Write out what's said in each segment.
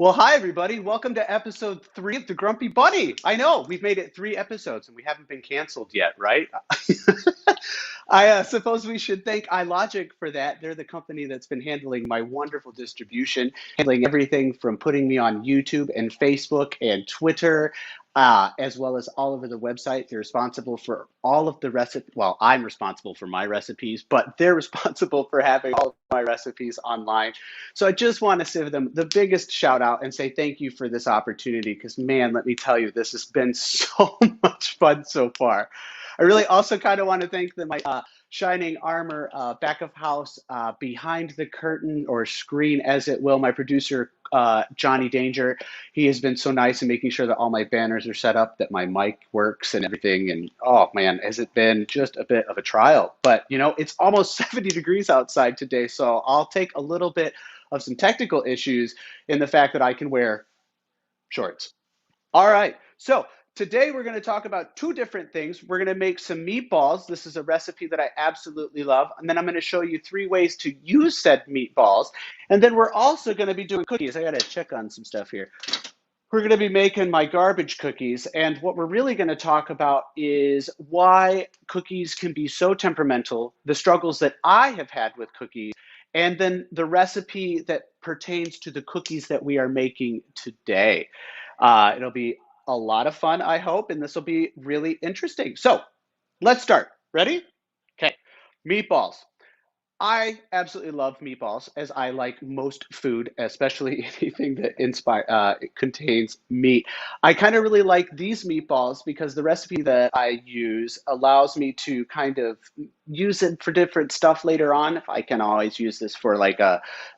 Well, hi, everybody. Welcome to episode 3 of The Grumpy Bunny. I know, we've made it 3 episodes and we haven't been canceled yet, right? I suppose we should thank iLogic for that. They're the company that's been handling my wonderful distribution, handling everything from putting me on YouTube and Facebook and Twitter, as well as all over the website. They're responsible for all of the recipes. Well, I'm responsible for my recipes, but they're responsible for having all of my recipes online. So I just want to give them the biggest shout out and say thank you for this opportunity because, man, let me tell you, this has been so much fun so far. I really also kind of want to thank my shining armor, back of house, behind the curtain or screen, as it will, my producer, Johnny Danger. He has been so nice in making sure that all my banners are set up, that my mic works and everything. And oh man, has it been just a bit of a trial. But you know, it's almost 70 degrees outside today, so I'll take a little bit of some technical issues in the fact that I can wear shorts. All right. So today we're going to talk about two different things. We're going to make some meatballs. This is a recipe that I absolutely love. And then I'm going to show you 3 ways to use said meatballs. And then we're also going to be doing cookies. I got to check on some stuff here. We're going to be making my garbage cookies. And what we're really going to talk about is why cookies can be so temperamental, the struggles that I have had with cookies, and then the recipe that pertains to the cookies that we are making today. It'll be a lot of fun, I hope, and this will be really interesting. So let's start. Ready? Okay. Meatballs. I absolutely love meatballs, as I like most food, especially anything that contains meat. I kind of really like these meatballs because the recipe that I use allows me to kind of use it for different stuff later on. I can always use this for like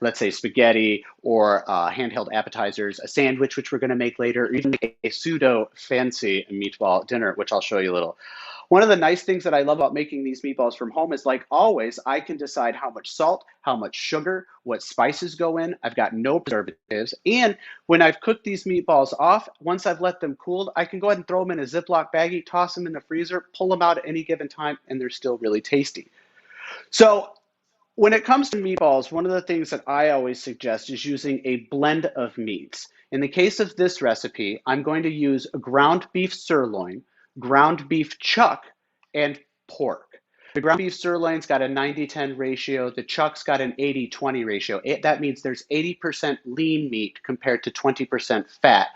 let's say spaghetti or handheld appetizers, a sandwich, which we're going to make later, or even a pseudo fancy meatball dinner, which I'll show you a little. One of the nice things that I love about making these meatballs from home is, like always, I can decide how much salt, how much sugar, what spices go in. I've got no preservatives. And when I've cooked these meatballs off, once I've let them cool, I can go ahead and throw them in a Ziploc baggie, toss them in the freezer, pull them out at any given time, and they're still really tasty. So when it comes to meatballs, one of the things that I always suggest is using a blend of meats. In the case of this recipe, I'm going to use ground beef sirloin, ground beef chuck, and pork. The ground beef sirloin's got a 90-10 ratio. The chuck's got an 80-20 ratio. That means there's 80% lean meat compared to 20% fat.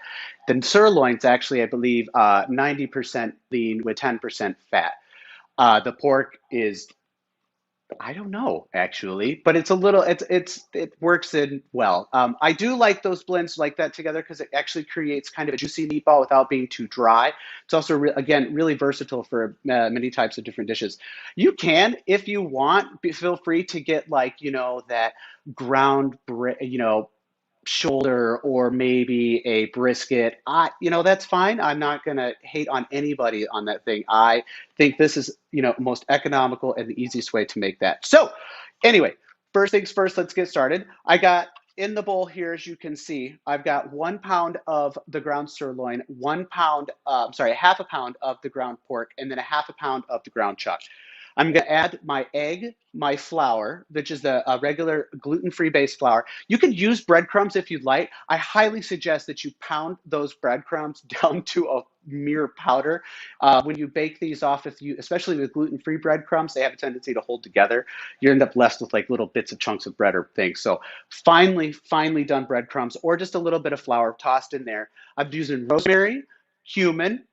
The sirloin's actually, I believe, 90% lean with 10% fat. The pork is, I don't know actually, but it's a little it works in well. I do like those blends like that together because it actually creates kind of a juicy meatball without being too dry. It's also again really versatile for many types of different dishes. You can, if you want, feel free to get like that ground shoulder or maybe a brisket. That's fine. I'm not going to hate on anybody on that thing. I think this is, most economical and the easiest way to make that. So anyway, first things first, let's get started. I got in the bowl here, as you can see, I've got 1 pound of the ground sirloin, 1 pound, half a pound of the ground pork, and then a half a pound of the ground chuck. I'm going to add my egg, my flour, which is a regular gluten-free based flour. You can use breadcrumbs if you'd like. I highly suggest that you pound those breadcrumbs down to a mere powder. When you bake these off, especially with gluten-free breadcrumbs, they have a tendency to hold together. You end up left with like little bits of chunks of bread or things. So finely done breadcrumbs or just a little bit of flour tossed in there. I'm using rosemary, cumin,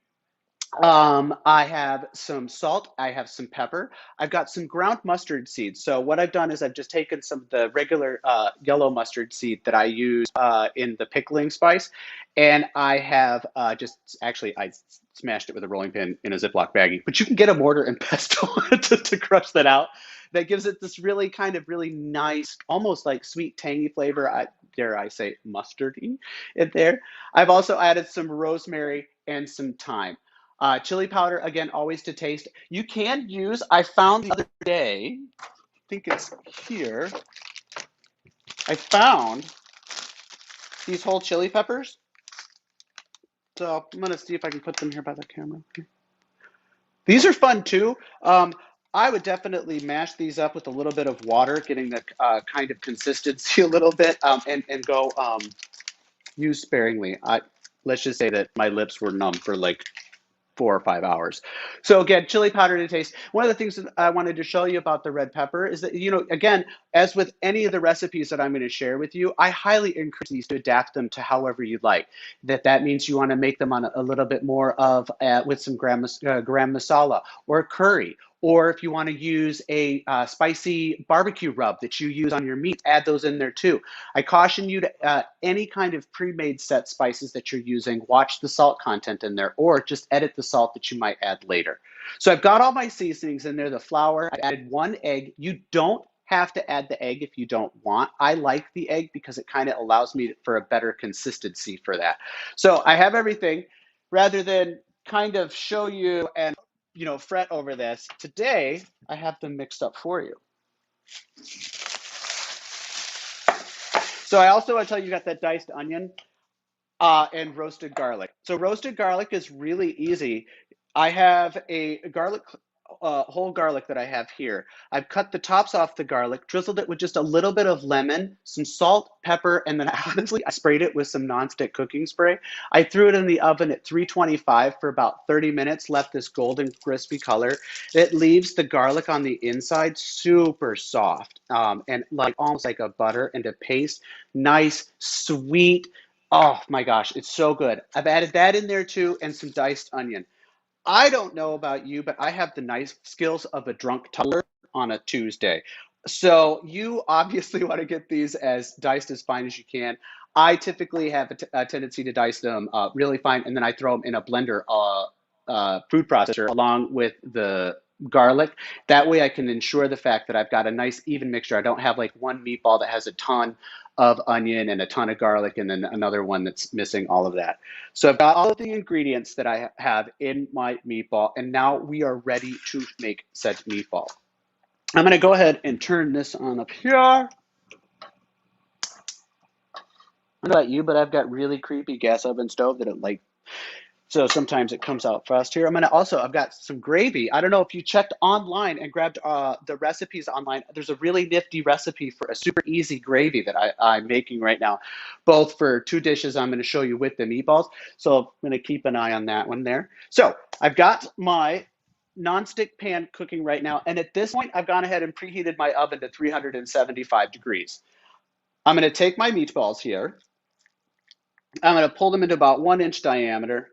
I have some salt. I have some pepper. I've got some ground mustard seeds. So what I've done is I've just taken some of the regular yellow mustard seed that I use in the pickling spice, and I have I smashed it with a rolling pin in a Ziploc baggie. But you can get a mortar and pestle to crush that out. That gives it this really kind of really nice, almost like sweet, tangy flavor. Dare I say mustardy in there. I've also added some rosemary and some thyme. Chili powder, again, always to taste. You can use, I found the other day, I think it's here, I found these whole chili peppers. So I'm going to see if I can put them here by the camera. These are fun too. I would definitely mash these up with a little bit of water, getting the kind of consistency a little bit, and go use sparingly. Let's just say that my lips were numb for like 4 or 5 hours. So again, chili powder to taste. One of the things that I wanted to show you about the red pepper is that, again, as with any of the recipes that I'm going to share with you, I highly encourage these to adapt them to however you like. That means you want to make them on a little bit more of with some gram masala or curry. Or if you want to use a spicy barbecue rub that you use on your meat, add those in there too. I caution you to any kind of pre-made set spices that you're using, watch the salt content in there, or just edit the salt that you might add later. So I've got all my seasonings in there, the flour, I added 1 egg. You don't have to add the egg if you don't want. I like the egg because it kind of allows me for a better consistency for that. So I have everything. Rather than kind of show you and fret over this, today I have them mixed up for you. So I also want to tell you, you got that diced onion and roasted garlic. So roasted garlic is really easy. I have a garlic, whole garlic that I have here. I've cut the tops off the garlic, drizzled it with just a little bit of lemon, some salt, pepper, and then honestly, I sprayed it with some nonstick cooking spray. I threw it in the oven at 325 for about 30 minutes, left this golden crispy color. It leaves the garlic on the inside super soft and like almost like a butter and a paste. Nice, sweet. Oh my gosh, it's so good. I've added that in there too and some diced onion. I don't know about you, but I have the nice skills of a drunk toddler on a Tuesday. So you obviously want to get these as diced as fine as you can. I typically have a tendency to dice them really fine, and then I throw them in a blender, food processor, along with the garlic. That way I can ensure the fact that I've got a nice even mixture. I don't have like one meatball that has a ton of onion and a ton of garlic, and then another one that's missing all of that. So I've got all of the ingredients that I have in my meatball, and now we are ready to make said meatball. I'm going to go ahead and turn this on up here. I don't know about you, but I've got really creepy gas oven stove that it like, so sometimes it comes out fast here. I've got some gravy. I don't know if you checked online and grabbed the recipes online. There's a really nifty recipe for a super easy gravy that I'm making right now, both for 2 dishes I'm going to show you with the meatballs. So I'm going to keep an eye on that one there. So I've got my nonstick pan cooking right now. And at this point, I've gone ahead and preheated my oven to 375 degrees. I'm going to take my meatballs here. I'm going to pull them into about 1 inch diameter.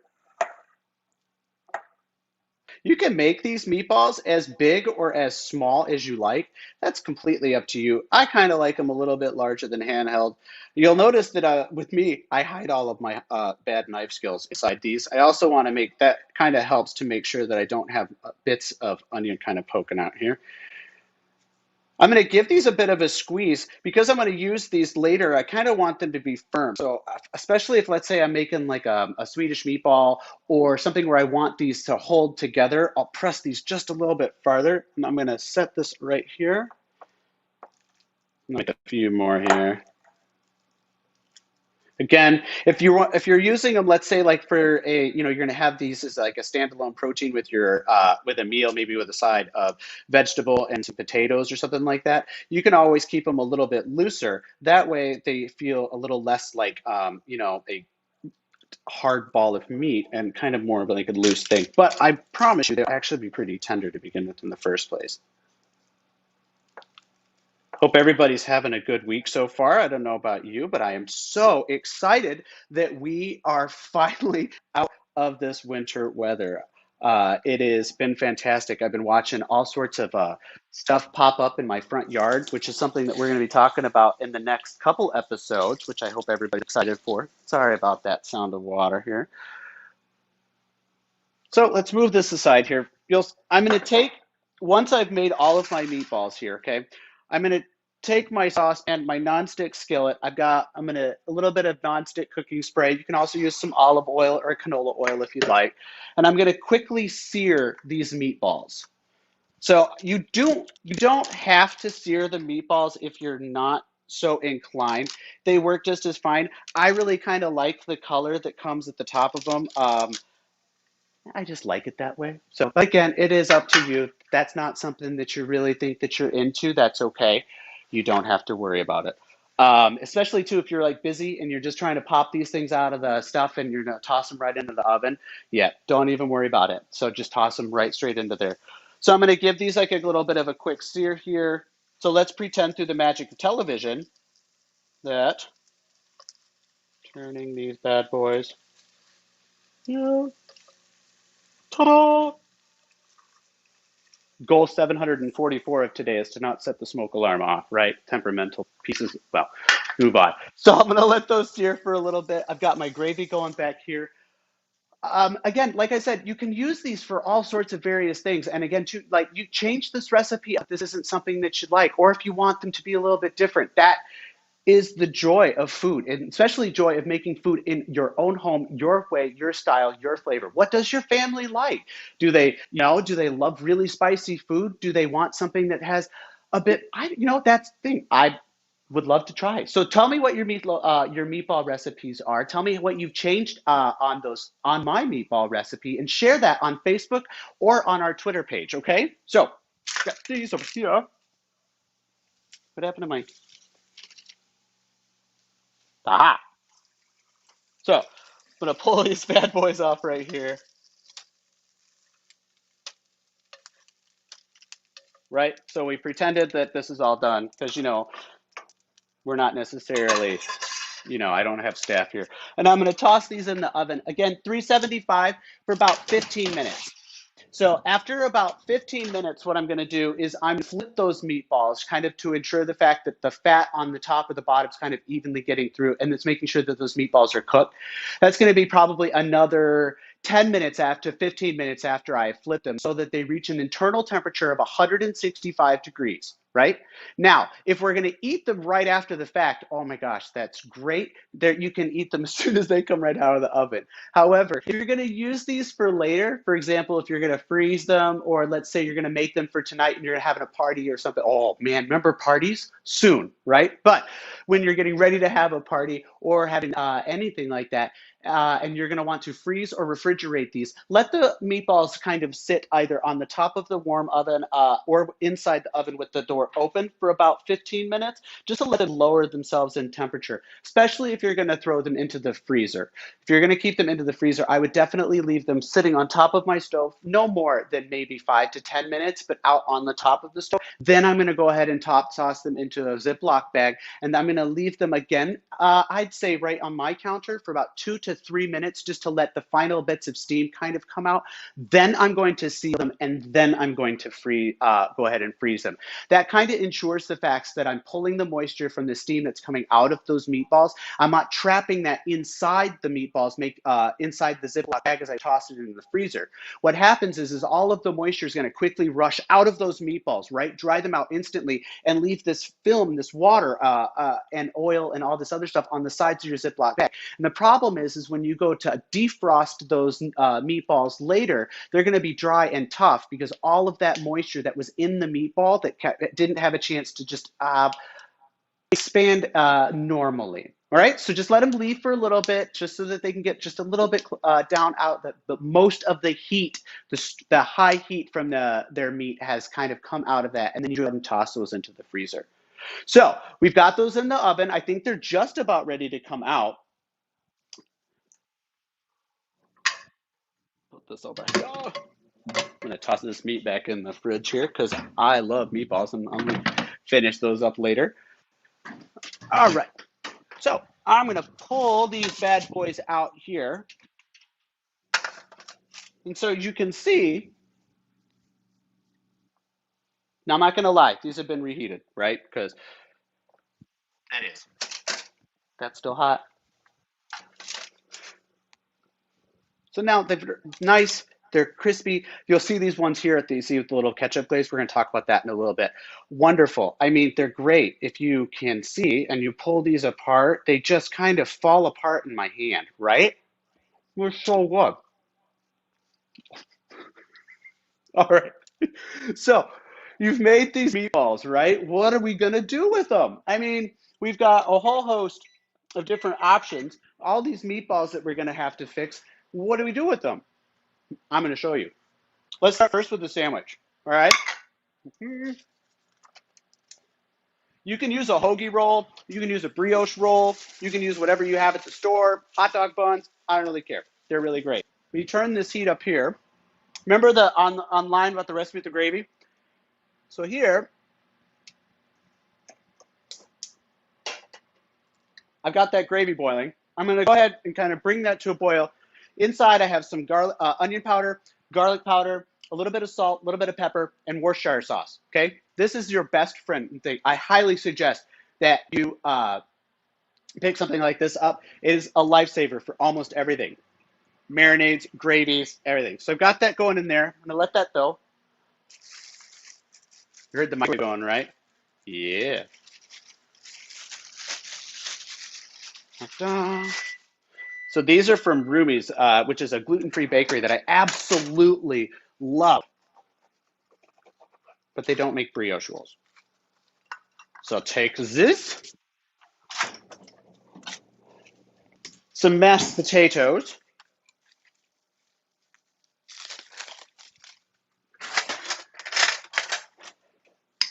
You can make these meatballs as big or as small as you like. That's completely up to you. I kind of like them a little bit larger than handheld. You'll notice that with me, I hide all of my bad knife skills inside these. I also want to make that kind of helps to make sure that I don't have bits of onion kind of poking out here. I'm going to give these a bit of a squeeze because I'm going to use these later. I kind of want them to be firm. So especially if, let's say, I'm making like a Swedish meatball or something where I want these to hold together, I'll press these just a little bit farther. And I'm going to set this right here. Like a few more here. Again, if you're using them, let's say like for you're going to have these as like a standalone protein with your with a meal, maybe with a side of vegetable and some potatoes or something like that. You can always keep them a little bit looser. That way, they feel a little less like a hard ball of meat and kind of more of like a loose thing. But I promise you, they'll actually be pretty tender to begin with in the first place. Hope everybody's having a good week so far. I don't know about you, but I am so excited that we are finally out of this winter weather. It has been fantastic. I've been watching all sorts of stuff pop up in my front yard, which is something that we're going to be talking about in the next couple episodes, which I hope everybody's excited for. Sorry about that sound of water here. So let's move this aside here. I'm going to take, once I've made all of my meatballs here, okay, I'm going to take my sauce and my nonstick skillet. A little bit of nonstick cooking spray. You can also use some olive oil or canola oil if you'd like. And I'm going to quickly sear these meatballs. So you don't have to sear the meatballs if you're not so inclined. They work just as fine. I really kind of like the color that comes at the top of them. I just like it that way. So again, it is up to you. That's not something that you really think that you're into. That's okay. You don't have to worry about it. Especially too if you're like busy and you're just trying to pop these things out of the stuff and you're gonna toss them right into the oven. Yeah, don't even worry about it. So just toss them right straight into there. So I'm gonna give these like a little bit of a quick sear here. So let's pretend through the magic of television that turning these bad boys. Yeah, ta-da! Goal 744 of today is to not set the smoke alarm off, right? Temperamental pieces. Well, move on. So I'm going to let those sear for a little bit. I've got my gravy going back here. Again, like I said, you can use these for all sorts of various things. And again, to like you change this recipe if this isn't something that you like, or if you want them to be a little bit different. That is the joy of food, and especially joy of making food in your own home, your way, your style, your flavor. What does your family like? Do they love really spicy food? Do they want something that has a bit, that's the thing. I would love to try. So tell me what your meatball recipes are. Tell me what you've changed on my meatball recipe, and share that on Facebook or on our Twitter page. Okay. So got these over here. What happened to my? Aha. So I'm gonna pull these bad boys off right here, right? So we pretended that this is all done because we're not necessarily, I don't have staff here. And I'm gonna toss these in the oven again, 375 for about 15 minutes. So after about 15 minutes, what I'm going to do is I'm going to flip those meatballs kind of to ensure the fact that the fat on the top of the bottom is kind of evenly getting through, and it's making sure that those meatballs are cooked. That's going to be probably another 10 minutes after 15 minutes after I flip them, so that they reach an internal temperature of 165 degrees. Right now, if we're going to eat them right after the fact, oh my gosh, that's great. There, you can eat them as soon as they come right out of the oven. However, if you're going to use these for later, for example, if you're going to freeze them, or let's say you're going to make them for tonight and you're having a party or something. Oh man, remember parties? Soon, right? But when you're getting ready to have a party or having anything like that, and you're going to want to freeze or refrigerate these, let the meatballs kind of sit either on the top of the warm oven or inside the oven with the door open for about 15 minutes, just to let them lower themselves in temperature, especially if you're going to throw them into the freezer. If you're going to keep them into the freezer, I would definitely leave them sitting on top of my stove, no more than maybe 5 to 10 minutes, but out on the top of the stove. Then I'm going to go ahead and toss them into a Ziploc bag, and I'm going to leave them again, I'd say right on my counter for about 2 to 3 minutes, just to let the final bits of steam kind of come out. Then I'm going to seal them, and then I'm going to go ahead and freeze them. That kind of ensures the fact that I'm pulling the moisture from the steam that's coming out of those meatballs. I'm not trapping that inside the meatballs, inside the Ziploc bag as I toss it into the freezer. What happens is all of the moisture is going to quickly rush out of those meatballs, right? Dry them out instantly and leave this film, this water, and oil and all this other stuff on the sides of your Ziploc bag. And the problem is when you go to defrost those meatballs later, they're going to be dry and tough because all of that moisture that was in the meatball that didn't have a chance to just expand normally. All right, so just let them leave for a little bit, just so that they can get just a little bit down out. The most of the heat, the high heat from their meat has kind of come out of that, and then you go ahead and toss those into the freezer. So we've got those in the oven. I think they're just about ready to come out. Put this over here. I'm gonna toss this meat back in the fridge here because I love meatballs, and I'm gonna finish those up later. All right. So I'm going to pull these bad boys out here. And so you can see, now I'm not going to lie, these have been reheated, right? Because that is. That's still hot. So now they're nice, they're crispy. You'll see these ones here see with the little ketchup glaze. We're going to talk about that in a little bit. Wonderful. I mean, they're great. If you can see and you pull these apart, they just kind of fall apart in my hand, right? They're so good. All right. So you've made these meatballs, right? What are we going to do with them? I mean, we've got a whole host of different options. All these meatballs that we're going to have to fix. What do we do with them? I'm going to show you. Let's start first with the sandwich. All right. You can use a hoagie roll. You can use a brioche roll. You can use whatever you have at the store. Hot dog buns. I don't really care. They're really great. We turn this heat up here. Remember the online about the recipe with the gravy? So here, I've got that gravy boiling. I'm going to go ahead and kind of bring that to a boil. Inside, I have some onion powder, garlic powder, a little bit of salt, a little bit of pepper, and Worcestershire sauce. Okay, this is your best friend thing. I highly suggest that you pick something like this up. It is a lifesaver for almost everything. Marinades, gravies, everything. So I've got that going in there. I'm going to let that go. You heard the mic going, right? Yeah. So these are from Rumi's, which is a gluten-free bakery that I absolutely love. But they don't make brioche rolls. So I'll take this, some mashed potatoes,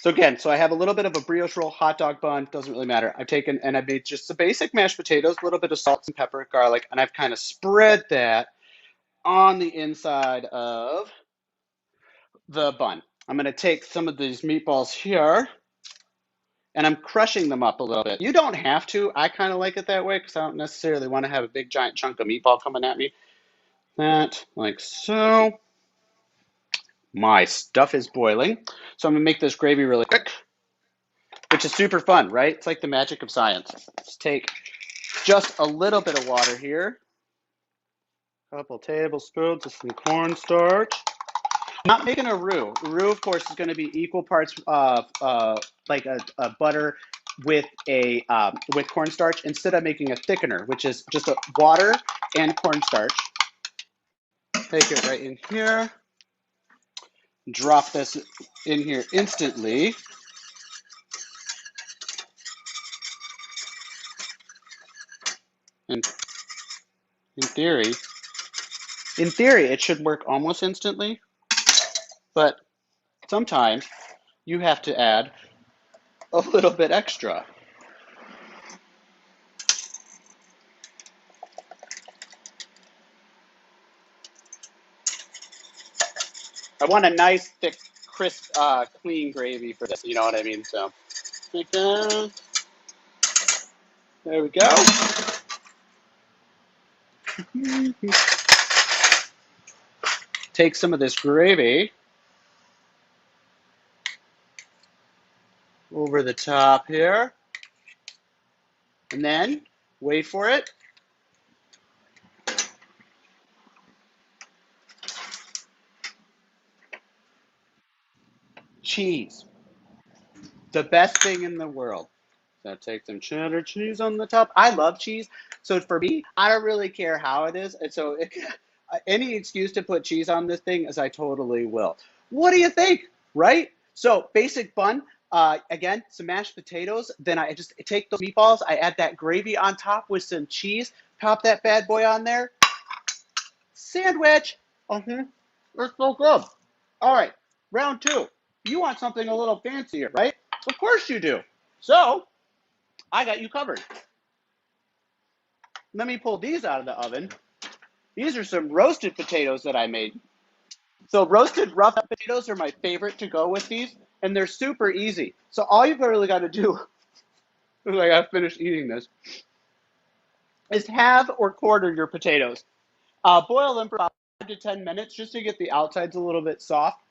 so again, I have a little bit of a brioche roll, hot dog bun, doesn't really matter. I've taken and I've made just some basic mashed potatoes, a little bit of salt, some pepper, garlic, and I've kind of spread that on the inside of the bun. I'm going to take some of these meatballs here, and I'm crushing them up a little bit. You don't have to. I kind of like it that way because I don't necessarily want to have a big giant chunk of meatball coming at me. That, like so. My stuff is boiling. So I'm going to make this gravy really quick, which is super fun, right? It's like the magic of science. Let's take just a little bit of water here. A couple tablespoons of some cornstarch. I'm not making a roux. A roux, of course, is going to be equal parts like a butter with with cornstarch. Instead, I'm making a thickener, which is just a water and cornstarch. Take it right in here. Drop this in here instantly. And in theory, it should work almost instantly, but sometimes you have to add a little bit extra. I want a nice, thick, crisp, clean gravy for this, you know what I mean? So, there we go. Take some of this gravy over the top here, and then wait for it. Cheese, the best thing in the world. So take some cheddar cheese on the top. I love cheese, so for me, I don't really care how it is. And so any excuse to put cheese on this thing is I totally will. What do you think, right? So basic bun, again, some mashed potatoes. Then I just take those meatballs. I add that gravy on top with some cheese. Pop that bad boy on there. Sandwich. It's so good. All right, round two. You want something a little fancier, right? Of course you do. So I got you covered. Let me pull these out of the oven. These are some roasted potatoes that I made. So roasted rough potatoes are my favorite to go with these, and they're super easy. So all you've really got to do, like I've finished eating this, is halve or quarter your potatoes. Boil them for about 5 to 10 minutes just to get the outsides a little bit soft.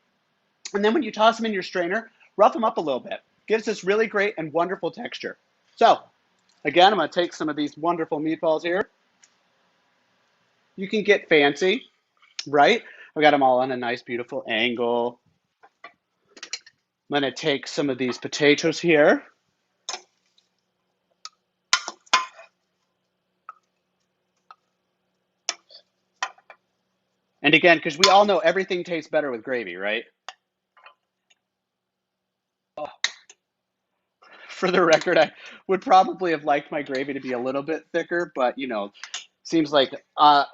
And then when you toss them in your strainer, rough them up a little bit. Gives this really great and wonderful texture. So again, I'm going to take some of these wonderful meatballs here. You can get fancy, right? I got them all on a nice, beautiful angle. I'm going to take some of these potatoes here. And again, because we all know everything tastes better with gravy, right? Oh. For the record, I would probably have liked my gravy to be a little bit thicker, but you know, seems like a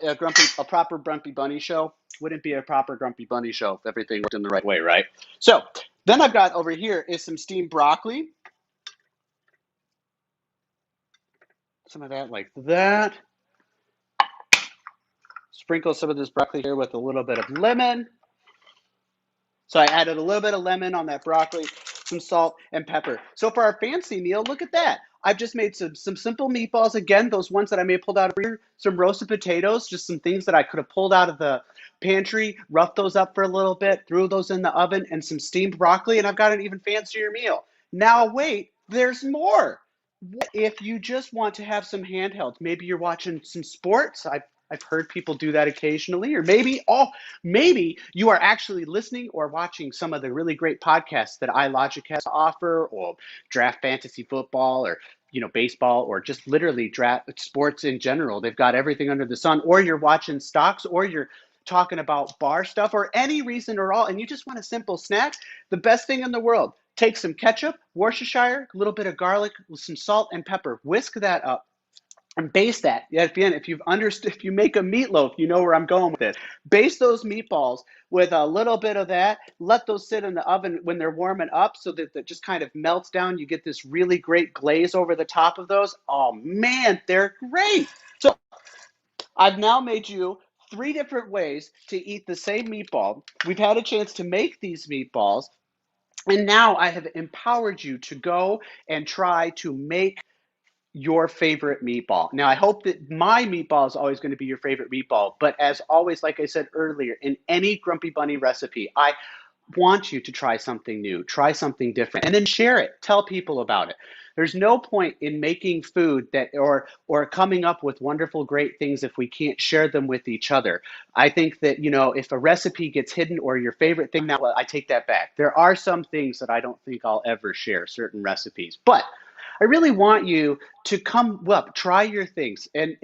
proper Grumpy Bunny show wouldn't be a proper Grumpy Bunny show if everything worked in the right way, right? So then I've got over here is some steamed broccoli. some of that like that. Sprinkle some of this broccoli here with a little bit of lemon. So I added a little bit of lemon on that broccoli, some salt and pepper. So for our fancy meal, look at that. I've just made some simple meatballs. Again, those ones that I may have pulled out of here, some roasted potatoes, just some things that I could have pulled out of the pantry, roughed those up for a little bit, threw those in the oven, and some steamed broccoli, and I've got an even fancier meal. Now wait, there's more. What if you just want to have some handhelds? Maybe you're watching some sports. I've heard people do that occasionally, or maybe you are actually listening or watching some of the really great podcasts that iLogic has to offer, or draft fantasy football, or baseball, or just literally draft sports in general. They've got everything under the sun. Or you're watching stocks, or you're talking about bar stuff, or any reason at all, and you just want a simple snack. The best thing in the world. Take some ketchup, Worcestershire, a little bit of garlic, with some salt and pepper. Whisk that up and baste that. Yeah, again, if you make a meatloaf, you know where I'm going with it. Baste those meatballs with a little bit of that. Let those sit in the oven when they're warming up, so that it just kind of melts down. You get this really great glaze over the top of those. Oh man, they're great. So I've now made you 3 different ways to eat the same meatball. We've had a chance to make these meatballs, and now I have empowered you to go and try to make your favorite meatball. Now, I hope that my meatball is always going to be your favorite meatball, but as always, like I said earlier, in any Grumpy Bunny recipe, I want you to try something new, try something different, and then share it. Tell people about it. There's no point in making food that or coming up with wonderful, great things if we can't share them with each other. I think that, if a recipe gets hidden, or your favorite thing, now well, I take that back. There are some things that I don't think I'll ever share, certain recipes, but I really want you to come up, try your things, and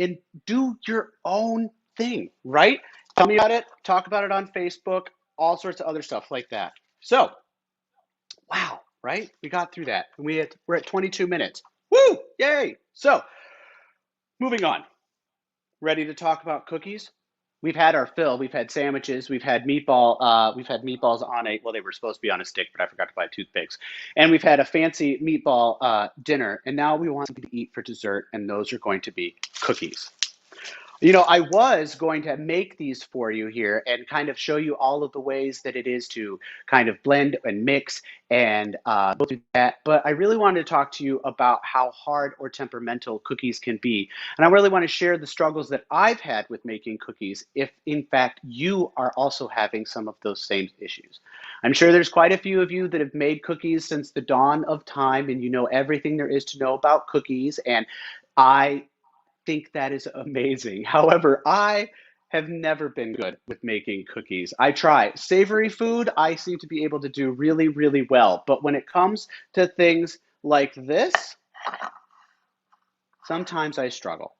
do your own thing, right? Tell me about it, talk about it on Facebook, all sorts of other stuff like that. So, wow, right? We got through that. And we're at 22 minutes. Woo! Yay! So, moving on. Ready to talk about cookies? We've had our fill. We've had sandwiches. We've had meatballs on well, they were supposed to be on a stick, but I forgot to buy toothpicks. And we've had a fancy meatball dinner. And now we want something to eat for dessert, and those are going to be cookies. I was going to make these for you here and kind of show you all of the ways that it is to kind of blend and mix and go through that. But I really wanted to talk to you about how hard or temperamental cookies can be. And I really want to share the struggles that I've had with making cookies, if in fact you are also having some of those same issues. I'm sure there's quite a few of you that have made cookies since the dawn of time, and you know everything there is to know about cookies. And I think that is amazing. However, I have never been good with making cookies. I try. Savory food, I seem to be able to do really, really well. But when it comes to things like this, sometimes I struggle.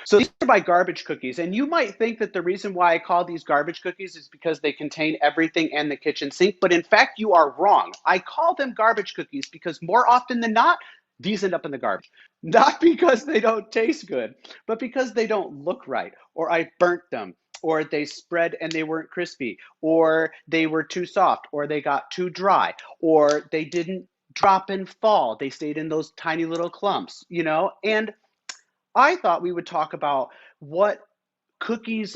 So these are my garbage cookies, and you might think that the reason why I call these garbage cookies is because they contain everything and the kitchen sink, but in fact you are wrong. I call them garbage cookies because more often than not, these end up in the garbage. Not because they don't taste good, but because they don't look right, or I burnt them, or they spread and they weren't crispy, or they were too soft, or they got too dry, or they didn't drop and fall. They stayed in those tiny little clumps. And I thought we would talk about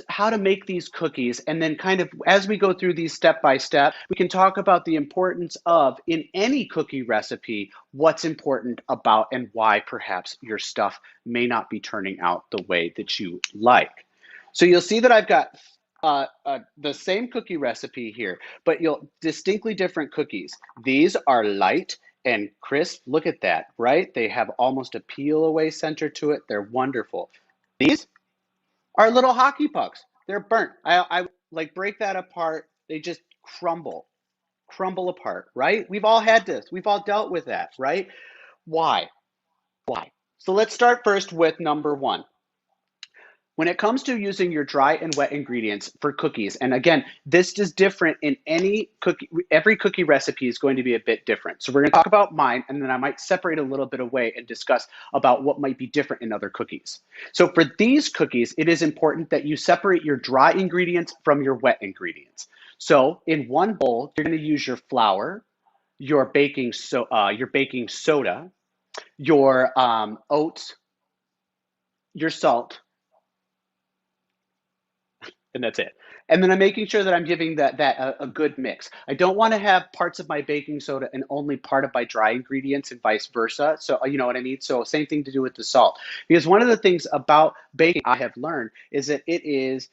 how to make these cookies, and then kind of as we go through these step by step, we can talk about the importance of, in any cookie recipe, what's important about and why perhaps your stuff may not be turning out the way that you like. So you'll see that I've got the same cookie recipe here, but you'll distinctly different cookies. These are light and crisp. Look at that, right? They have almost a peel away center to it. They're wonderful. These are little hockey pucks. They're burnt. I like break that apart. They just crumble apart, right? We've all had this. We've all dealt with that, right? Why? Why? So let's start first with number one. When it comes to using your dry and wet ingredients for cookies, and again, this is different in every cookie recipe is going to be a bit different. So we're going to talk about mine, and then I might separate a little bit away and discuss about what might be different in other cookies. So for these cookies, it is important that you separate your dry ingredients from your wet ingredients. So in one bowl, you're going to use your flour, your baking soda, your oats, your salt, and that's it. And then I'm making sure that I'm giving that a good mix. I don't want to have parts of my baking soda and only part of my dry ingredients and vice versa. So you know what I mean? So same thing to do with the salt. Because one of the things about baking I have learned is that it is,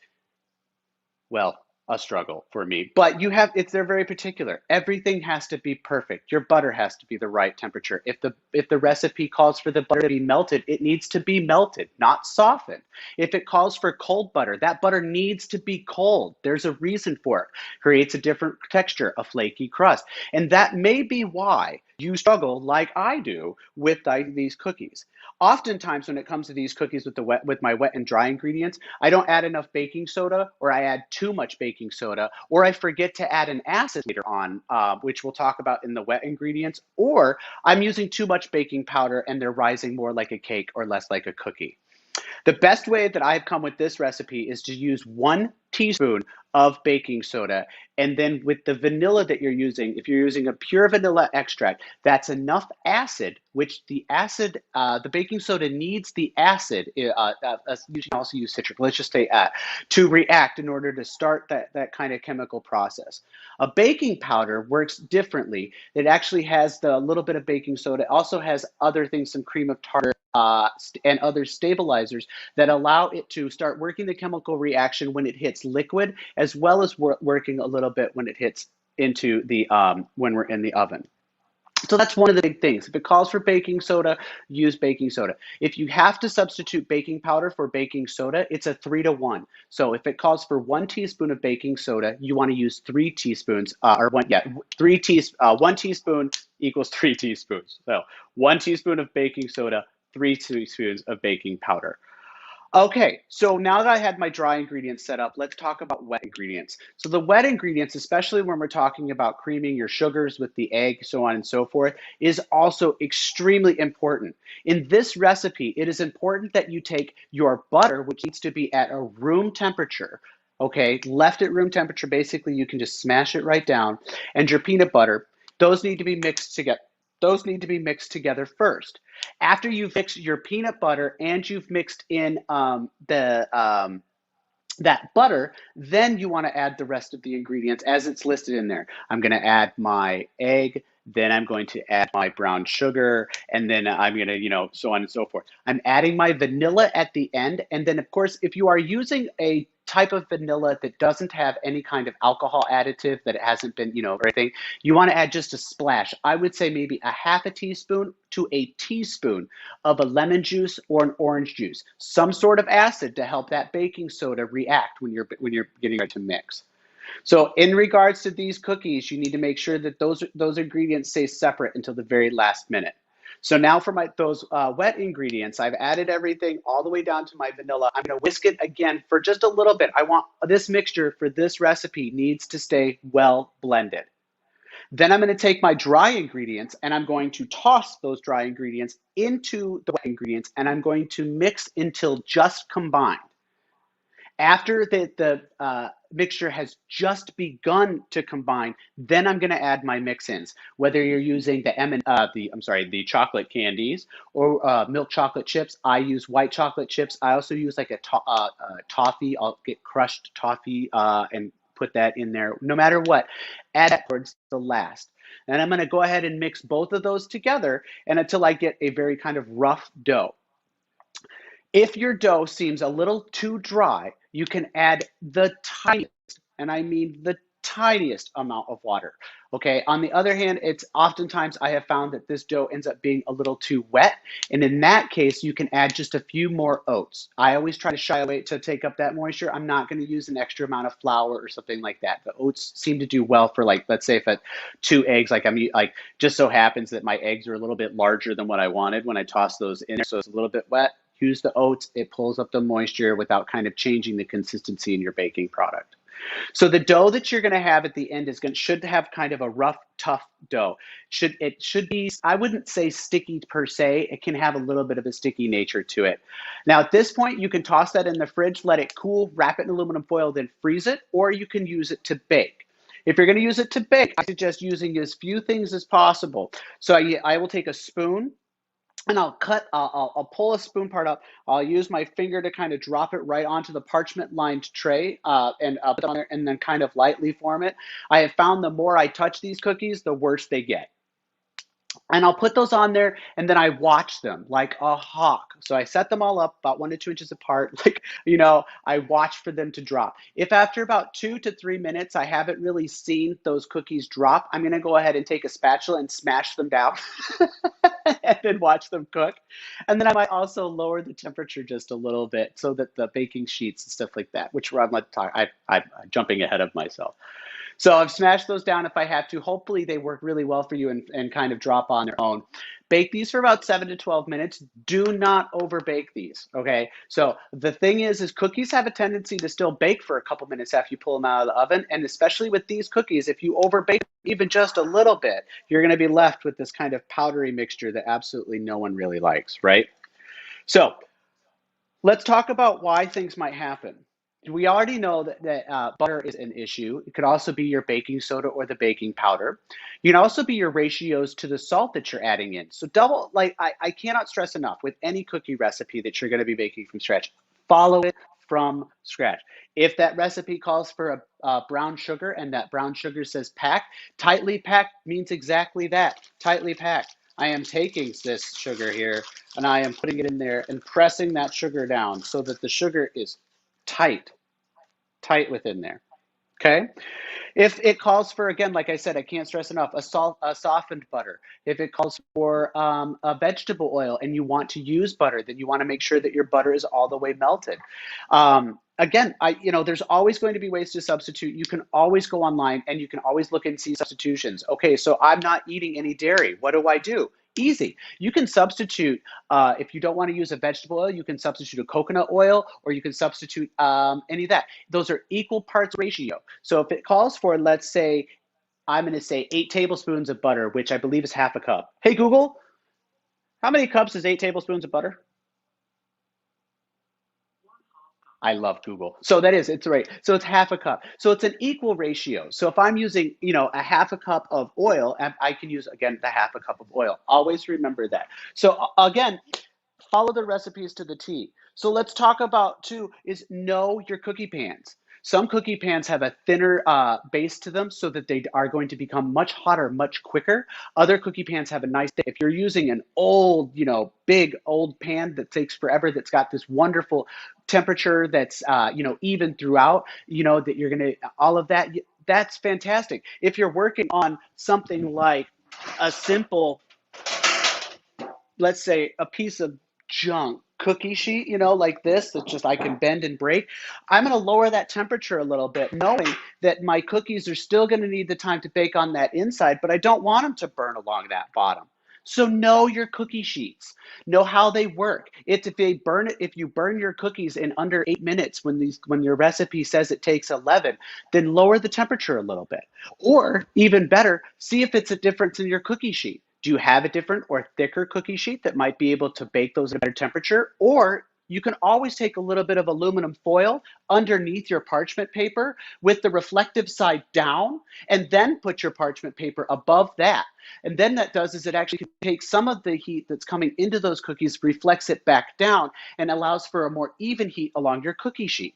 well, a struggle for me. But they're very particular. Everything has to be perfect. Your butter has to be the right temperature. If the recipe calls for the butter to be melted, it needs to be melted, not softened. If it calls for cold butter, that butter needs to be cold. There's a reason for it. Creates a different texture, a flaky crust. And that may be why you struggle like I do with these cookies. Oftentimes when it comes to these cookies with my wet and dry ingredients, I don't add enough baking soda, or I add too much baking soda, or I forget to add an acid later on, which we'll talk about in the wet ingredients, or I'm using too much baking powder and they're rising more like a cake or less like a cookie. The best way that I've come with this recipe is to use 1 teaspoon of baking soda. And then with the vanilla that you're using, if you're using a pure vanilla extract, that's enough acid, which the baking soda needs the acid. You can also use citric, let's just say to react in order to start that kind of chemical process. A baking powder works differently. It actually has the little bit of baking soda. It also has other things, some cream of tartar, and other stabilizers that allow it to start working the chemical reaction when it hits liquid, as well as working a little bit when it hits into when we're in the oven. So that's one of the big things. If it calls for baking soda, use baking soda. If you have to substitute baking powder for baking soda, it's a 3 to 1. So if it calls for 1 teaspoon of baking soda, you want to use 3 teaspoons, 1 teaspoon equals 3 teaspoons. So 1 teaspoon of baking soda, 3 teaspoons of baking powder. Okay, so now that I had my dry ingredients set up, let's talk about wet ingredients. So the wet ingredients, especially when we're talking about creaming your sugars with the egg, so on and so forth, is also extremely important. In this recipe, it is important that you take your butter, which needs to be at a room temperature, okay, left at room temperature, basically you can just smash it right down, and your peanut butter, those need to be mixed together. Those need to be mixed together first. After you've mixed your peanut butter and you've mixed in that butter, then you want to add the rest of the ingredients as it's listed in there. I'm going to add my egg, then I'm going to add my brown sugar, and then I'm going to, so on and so forth. I'm adding my vanilla at the end. And then, of course, if you are using a type of vanilla that doesn't have any kind of alcohol additive, that it hasn't been, or anything, you want to add just a splash. I would say maybe a half a teaspoon to a teaspoon of a lemon juice or an orange juice, some sort of acid to help that baking soda react when you're getting ready to mix. So in regards to these cookies, you need to make sure that those ingredients stay separate until the very last minute. So now for those wet ingredients, I've added everything all the way down to my vanilla. I'm going to whisk it again for just a little bit. I want this mixture for this recipe needs to stay well blended. Then I'm going to take my dry ingredients and I'm going to toss those dry ingredients into the wet ingredients, and I'm going to mix until just combined. After the mixture has just begun to combine, then I'm going to add my mix-ins. Whether you're using the chocolate candies or milk chocolate chips, I use white chocolate chips. I also use like a toffee. I'll get crushed toffee and put that in there. No matter what, add that towards the last. And I'm going to go ahead and mix both of those together and until I get a very kind of rough dough. If your dough seems a little too dry, you can add the tiniest, and I mean the tiniest amount of water. Okay. On the other hand, it's oftentimes I have found that this dough ends up being a little too wet. And in that case, you can add just a few more oats. I always try to shy away to take up that moisture. I'm not going to use an extra amount of flour or something like that. The oats seem to do well for, like, let's say if it's 2 eggs, like just so happens that my eggs are a little bit larger than what I wanted when I toss those in there. So it's a little bit wet. Use the oats. It pulls up the moisture without kind of changing the consistency in your baking product. So the dough that you're going to have at the end should have kind of a rough, tough dough. It should be, I wouldn't say sticky per se. It can have a little bit of a sticky nature to it. Now at this point, you can toss that in the fridge, let it cool, wrap it in aluminum foil, then freeze it, or you can use it to bake. If you're going to use it to bake, I suggest using as few things as possible. So I will take a spoon and I'll pull a spoon part up. I'll use my finger to kind of drop it right onto the parchment lined tray, and put it on there and then kind of lightly form it. I have found the more I touch these cookies, the worse they get. And I'll put those on there and then I watch them like a hawk. So I set them all up about 1 to 2 inches apart. Like, I watch for them to drop. If after about 2 to 3 minutes I haven't really seen those cookies drop, I'm going to go ahead and take a spatula and smash them down and then watch them cook. And then I might also lower the temperature just a little bit so that the baking sheets and stuff like that, which I'm like, I'm jumping ahead of myself. So I've smashed those down if I have to. Hopefully they work really well for you and kind of drop on their own. Bake these for about 7 to 12 minutes. Do not over bake these, okay? So the thing is cookies have a tendency to still bake for a couple minutes after you pull them out of the oven. And especially with these cookies, if you over bake even just a little bit, you're gonna be left with this kind of powdery mixture that absolutely no one really likes, right? So let's talk about why things might happen. We already know that butter is an issue. It could also be your baking soda or the baking powder. You can also be your ratios to the salt that you're adding in. So double, like I cannot stress enough with any cookie recipe that you're going to be baking from scratch, follow it from scratch. If that recipe calls for a brown sugar and that brown sugar says packed, tightly packed means exactly that, tightly packed. I am taking this sugar here and I am putting it in there and pressing that sugar down so that the sugar is tight, tight within there. Okay. If it calls for, again, like I said, I can't stress enough, a softened butter. If it calls for a vegetable oil and you want to use butter, then you want to make sure that your butter is all the way melted. Again, there's always going to be ways to substitute. You can always go online and you can always look and see substitutions. Okay, so I'm not eating any dairy. What do I do? Easy. You can substitute, if you don't want to use a vegetable oil, you can substitute a coconut oil or you can substitute any of that. Those are equal parts ratio. So if it calls for, let's say, I'm going to say 8 tablespoons of butter, which I believe is half a cup. Hey, Google, how many cups is 8 tablespoons of butter? I love Google. So it's right. So it's half a cup. So it's an equal ratio. So if I'm using, a half a cup of oil, and I can use, again, the half a cup of oil. Always remember that. So again, follow the recipes to the T. So let's talk about too is know your cookie pans. Some cookie pans have a thinner base to them so that they are going to become much hotter much quicker. Other cookie pans have a nice, if you're using an old, big old pan that takes forever, that's got this wonderful temperature that's, even throughout, that you're going to, all of that, that's fantastic. If you're working on something like a simple, let's say a piece of junk cookie sheet, like this, that just I can bend and break, I'm going to lower that temperature a little bit, knowing that my cookies are still going to need the time to bake on that inside, but I don't want them to burn along that bottom. So know your cookie sheets, know how they work. If you burn your cookies in under 8 minutes when your recipe says it takes 11, then lower the temperature a little bit. Or even better, see if it's a difference in your cookie sheet. Do you have a different or thicker cookie sheet that might be able to bake those at a better temperature? Or you can always take a little bit of aluminum foil underneath your parchment paper with the reflective side down, and then put your parchment paper above that. And then that does is it actually takes some of the heat that's coming into those cookies, reflects it back down, and allows for a more even heat along your cookie sheet.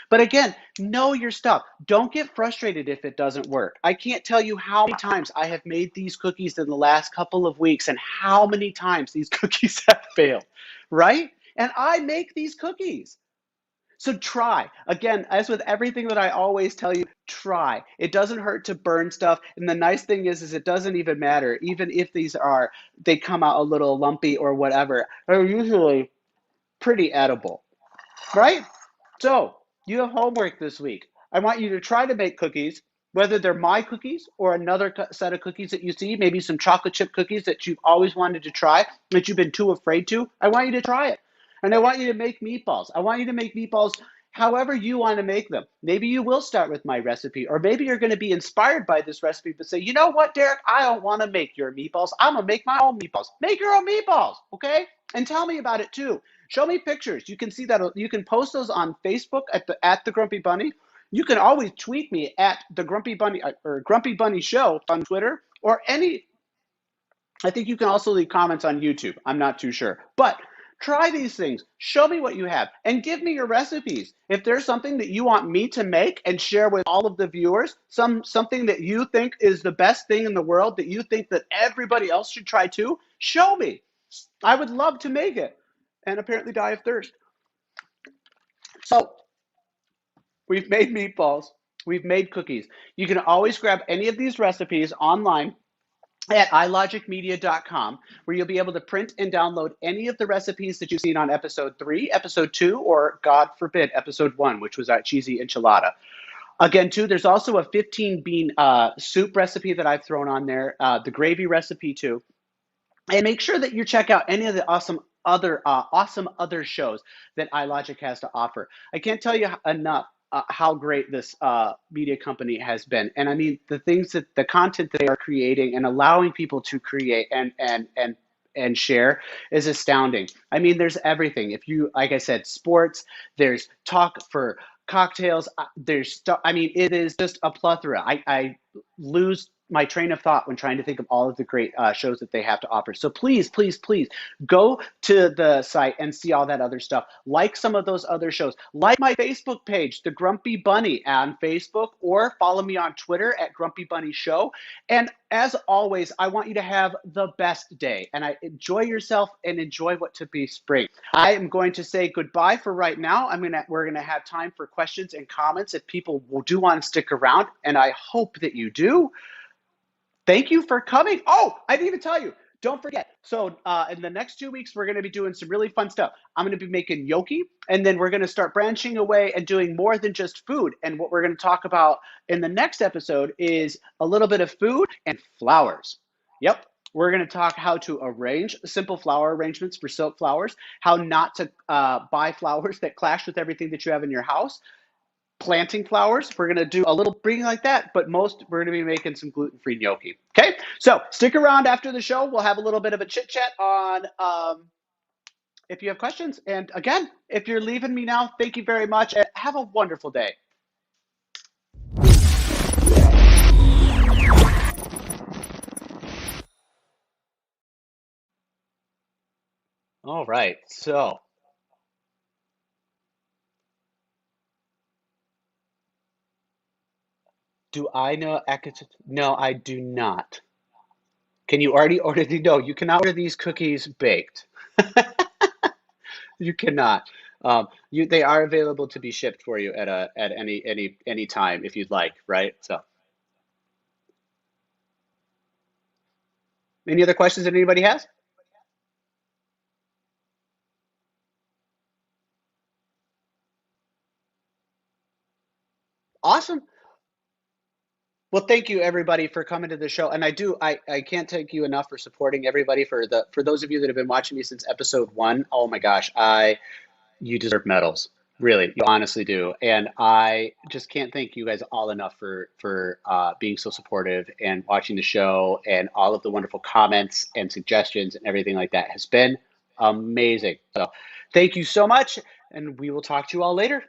But again, know your stuff. Don't get frustrated if it doesn't work. I can't tell you how many times I have made these cookies in the last couple of weeks and how many times these cookies have failed, right? And I make these cookies. So try. Again, as with everything that I always tell you, try. It doesn't hurt to burn stuff. And the nice thing is it doesn't even matter. Even if they come out a little lumpy or whatever, they're usually pretty edible, right? So you have homework this week. I want you to try to make cookies, whether they're my cookies or another set of cookies that you see, maybe some chocolate chip cookies that you've always wanted to try, that you've been too afraid to. I want you to try it. And I want you to make meatballs. I want you to make meatballs however you want to make them. Maybe you will start with my recipe, or maybe you're going to be inspired by this recipe, but say, you know what, Derek, I don't want to make your meatballs. I'm going to make my own meatballs. Make your own meatballs, okay? And tell me about it too. Show me pictures. You can see that. You can post those on Facebook at the Grumpy Bunny. You can always tweet me at the Grumpy Bunny or Grumpy Bunny Show on Twitter, or any. I think you can also leave comments on YouTube. I'm not too sure. But try these things. Show me what you have and give me your recipes. If there's something that you want me to make and share with all of the viewers, something that you think is the best thing in the world that you think that everybody else should try too, show me. I would love to make it and apparently die of thirst. So, we've made meatballs. We've made cookies. You can always grab any of these recipes online at ilogicmedia.com, where you'll be able to print and download any of the recipes that you've seen on episode 3, episode 2, or God forbid, episode 1, which was that cheesy enchilada. Again, too, there's also a 15 bean soup recipe that I've thrown on there, the gravy recipe, too. And make sure that you check out any of the awesome other shows that iLogic has to offer. I can't tell you enough how great this media company has been, and I mean the content that they are creating and allowing people to create and share is astounding. I mean, there's everything. If you, like I said, sports. There's talk for cocktails. I mean, it is just a plethora. I lose my train of thought when trying to think of all of the great shows that they have to offer. So please, please, please go to the site and see all that other stuff. Like some of those other shows. Like my Facebook page, The Grumpy Bunny, on Facebook, or follow me on Twitter at Grumpy Bunny Show. And as always, I want you to have the best day, and enjoy yourself and enjoy what to be spring. I am going to say goodbye for right now. We're gonna have time for questions and comments if people do want to stick around, and I hope that you do. Thank you for coming. Oh, I didn't even tell you. Don't forget. So in the next 2 weeks, we're going to be doing some really fun stuff. I'm going to be making gnocchi, and then we're going to start branching away and doing more than just food. And what we're going to talk about in the next episode is a little bit of food and flowers. Yep. We're going to talk how to arrange simple flower arrangements for silk flowers, how not to buy flowers that clash with everything that you have in your house, planting flowers. We're going to do a little breeding like that, but most we're going to be making some gluten-free gnocchi. Okay, so stick around after the show. We'll have a little bit of a chit chat on if you have questions. And again, if you're leaving me now, thank you very much and have a wonderful day. All right, so do I know? No, I do not. Can you already order the? No, you cannot order these cookies baked. You cannot. They are available to be shipped for you at any time if you'd like, right? So, any other questions that anybody has? Awesome. Well, thank you everybody for coming to the show, and I can't thank you enough for supporting everybody for those of you that have been watching me since episode 1. Oh my gosh, you deserve medals. Really, you honestly do. And I just can't thank you guys all enough for being so supportive and watching the show and all of the wonderful comments and suggestions and everything like that has been amazing. So thank you so much, and we will talk to you all later.